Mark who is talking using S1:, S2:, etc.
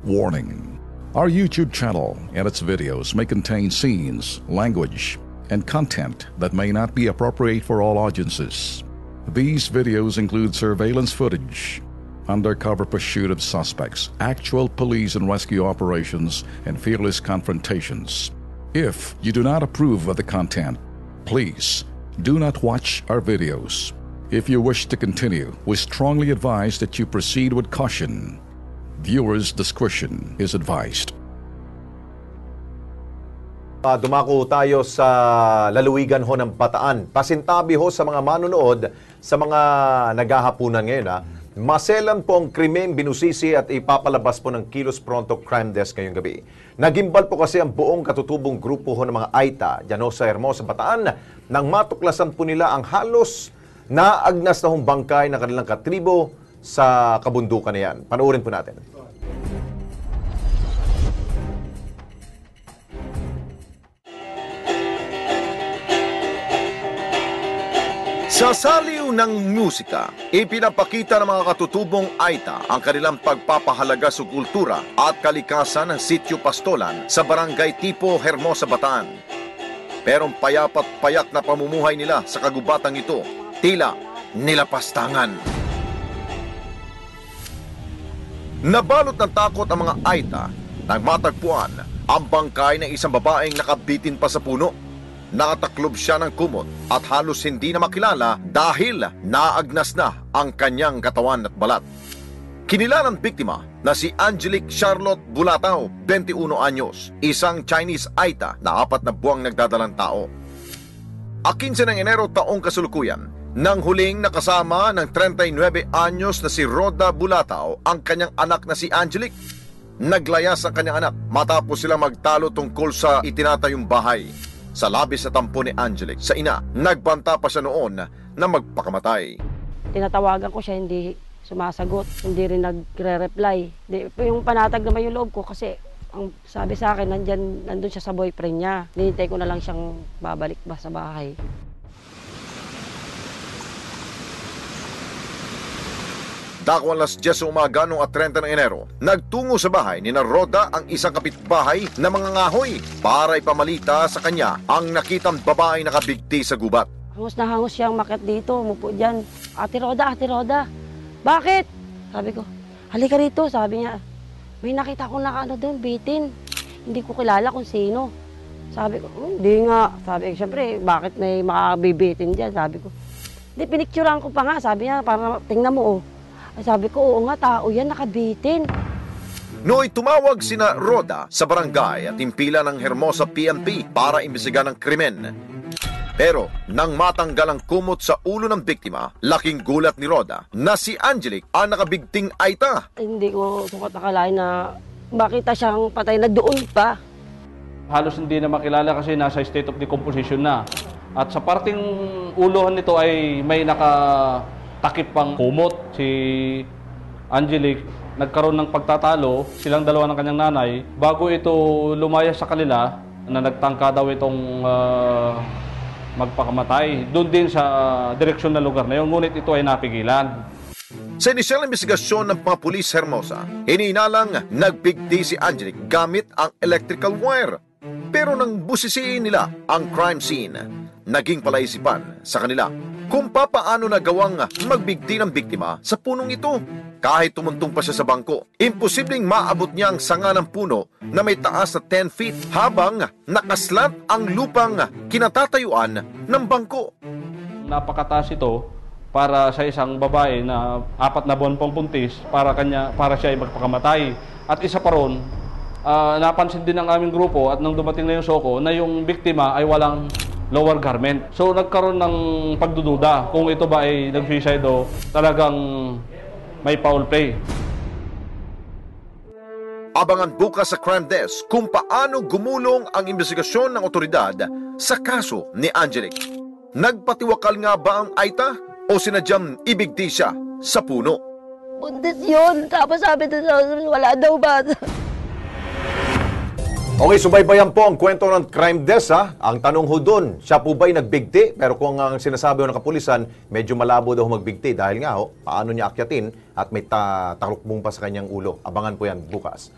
S1: Warning: our YouTube channel and its videos may contain scenes, language, and content that may not be appropriate for all audiences. These videos include surveillance footage, undercover pursuit of suspects, actual police and rescue operations, and fearless confrontations. If you do not approve of the content, please do not watch our videos. If you wish to continue, we strongly advise that you proceed with caution. Viewers' discretion is advised.
S2: Dumako tayo sa lalawigan ho ng Bataan. Pasintabi ho sa mga manonood, sa mga naghahapunan ngayon. Maselan po ang krimen, binusisi at ipapalabas po ng Kilos Pronto Crime Desk ngayong gabi. Nagimbal po kasi ang buong katutubong grupo ho ng mga AITA dyan ho sa Hermosa, Bataan nang matuklasan po nila ang halos naagnas na hong bangkay ng kanilang katribo sa kabundukan na yan. Panoorin po natin. Sa saliw ng musika, ipinapakita ng mga katutubong AITA ang kanilang pagpapahalaga sa kultura at kalikasan ng Sitio Pastolan sa Barangay Tipo, Hermosa, Bataan. Pero ang payapat-payak na pamumuhay nila sa kagubatang ito, tila nilapastangan. Nabalot ng takot ang mga AITA nang matagpuan ang bangkay ng isang babaeng nakabitin pa sa puno. Nakataklob siya ng kumot at halos hindi na makilala dahil naagnas na ang kanyang katawan at balat. Kinilala ng biktima na si Angelique Charlotte Bulatao, 21 anyos, isang Chinese AITA na 4 na buwang nagdadalang tao. 15 ng Enero taong kasulukuyan, nang huling nakasama ng 39 anyos na si Rhoda Bulatao ang kanyang anak na si Angelique. Naglayas ang kanyang anak matapos silang magtalo tungkol sa itinatayong bahay. Sa labis na tampo ni Angelique sa ina, nagbanta pa siya noon na magpakamatay.
S3: Tinatawagan ko siya, hindi sumasagot, hindi rin nagre-reply. Yung panatag naman yung loob ko kasi ang sabi sa akin, nandun siya sa boyfriend niya. Hinihintay ko na lang siyang babalik ba sa bahay.
S2: Dakwang alas 10 umaga noong 30 ng Enero, nagtungo sa bahay ni Rhoda ang isang kapitbahay na mga ngahoy para ipamalita sa kanya ang nakitang babae nakabigti sa gubat.
S3: Hangos na hangos siyang makit dito, umupo dyan. Ate Rhoda, bakit? Sabi ko, halika rito, sabi niya. May nakita ko na doon, bitin. Hindi ko kilala kung sino. Sabi ko, hindi nga. Sabi ko, syempre, bakit may makabibitin dyan? Sabi ko, hindi, pinicturean ko pa nga. Sabi niya, para tingnan mo, oh. Sabi ko, oo nga, tao yan, nakabitin.
S2: Nooy tumawag sina Rhoda sa barangay at impila ng Hermosa PNP para imbestigahan ang krimen. Pero nang matanggal ang kumot sa ulo ng biktima, laking gulat ni Rhoda na si Angelique ang nakabigting AITA.
S3: Hindi ko sukat akalain na makita siyang patay na doon pa.
S4: Halos hindi na makilala kasi nasa state of decomposition na. At sa parting ulohan nito ay may takip pang kumot. Si Angelique, nagkaroon ng pagtatalo, silang dalawa ng kanyang nanay, bago ito lumaya sa kanila, na nagtangka daw itong magpakamatay. Doon din sa direksyon na lugar na yun, ngunit ito ay napigilan.
S2: Sa inisyal investigasyon ng mga pulis Hermosa, hininalang nagbigti si Angelique gamit ang electrical wire. Pero nang busisiin nila ang crime scene, naging palaisipan sa kanila kung papaano nagawang magbigti ng biktima sa punong ito. Kahit tumuntong pa siya sa bangko, imposibleng maabot niya ang sanga ng puno na may taas na 10 feet habang nakaslant ang lupang kinatatayuan ng bangko.
S4: Napakataas ito para sa isang babae na 4 na buwan pang buntis para siya ay magpakamatay. At isa pa ron, napansin din ng aming grupo at nang dumating na yung soko na yung biktima ay walang lower garment. So nagkaroon ng pagdududa kung ito ba ay nag-suicide o talagang may foul play.
S2: Abangan bukas sa Crime Desk kung paano gumulong ang investigasyon ng otoridad sa kaso ni Angelique. Nagpatiwakal nga ba ang AITA o sinadyang ibigti siya sa puno?
S3: Buntis yun. Tapos sabi doon, wala daw ba?
S2: Okay, subaybayan po ang kwento ng crime desk ha. Ang tanong ho doon, siya po ba'y nagbigti? Pero kung ang sinasabi ho ng kapulisan, medyo malabo daw magbigti dahil nga ho, paano niya akyatin at may taklukbong pa sa kanyang ulo. Abangan po yan bukas.